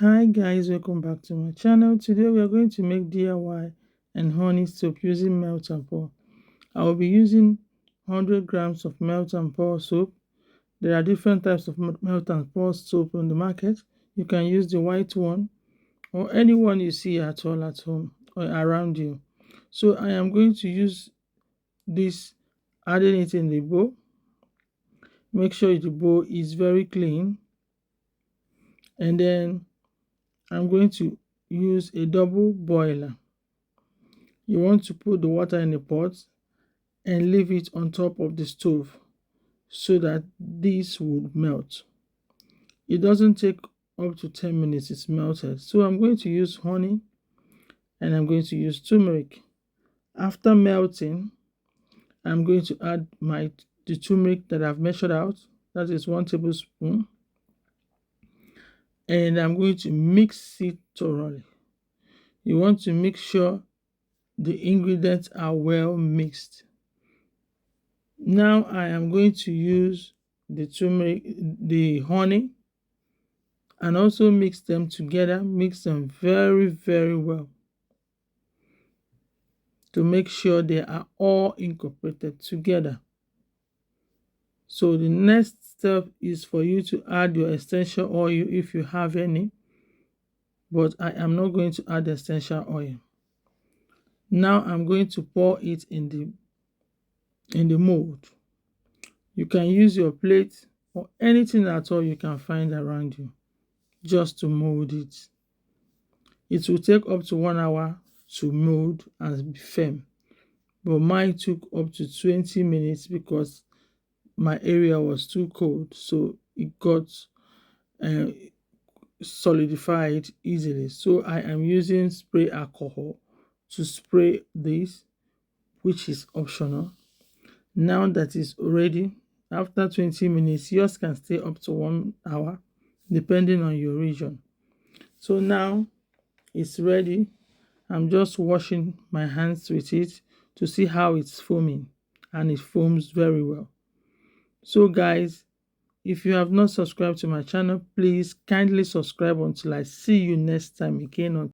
Hi guys, welcome back to my channel. Today we are going to make DIY and honey soap using melt and pour. I will be using 100 grams of melt and pour soap. There are different types of melt and pour soap on the market. You can use the white one or any one you see at all at home or around you. So I am going to use this, adding it in the bowl. Make sure the bowl is very clean, and then I'm going to use a double boiler. You want to put the water in a pot and leave it on top of the stove so that this would melt. It doesn't take up to 10 minutes, it's melted. So I'm going to use honey and I'm going to use turmeric. After melting, I'm going to add the turmeric that I've measured out. That is 1 tablespoon. And I'm going to mix it thoroughly. You want to make sure the ingredients are well mixed. Now I am going to use the turmeric, the honey, and also mix them together. Mix them very well to make sure they are all incorporated together. So the next step is for you to add your essential oil if you have any, but I am not going to add essential oil. Now I'm going to pour it in the mold. You can use your plate or anything at all you can find around you just to mold it. It will take up to 1 hour to mold and be firm, but mine took up to 20 minutes because my area was too cold, so it got uh, solidified easily. So I am using spray alcohol to spray this, which is optional. Now that is ready, after 20 minutes, yours can stay up to 1 hour depending on your region. So now it's ready. I'm just washing my hands with it to see how it's foaming, and it foams very well. So guys, if you have not subscribed to my channel, please kindly subscribe until I see you next time again on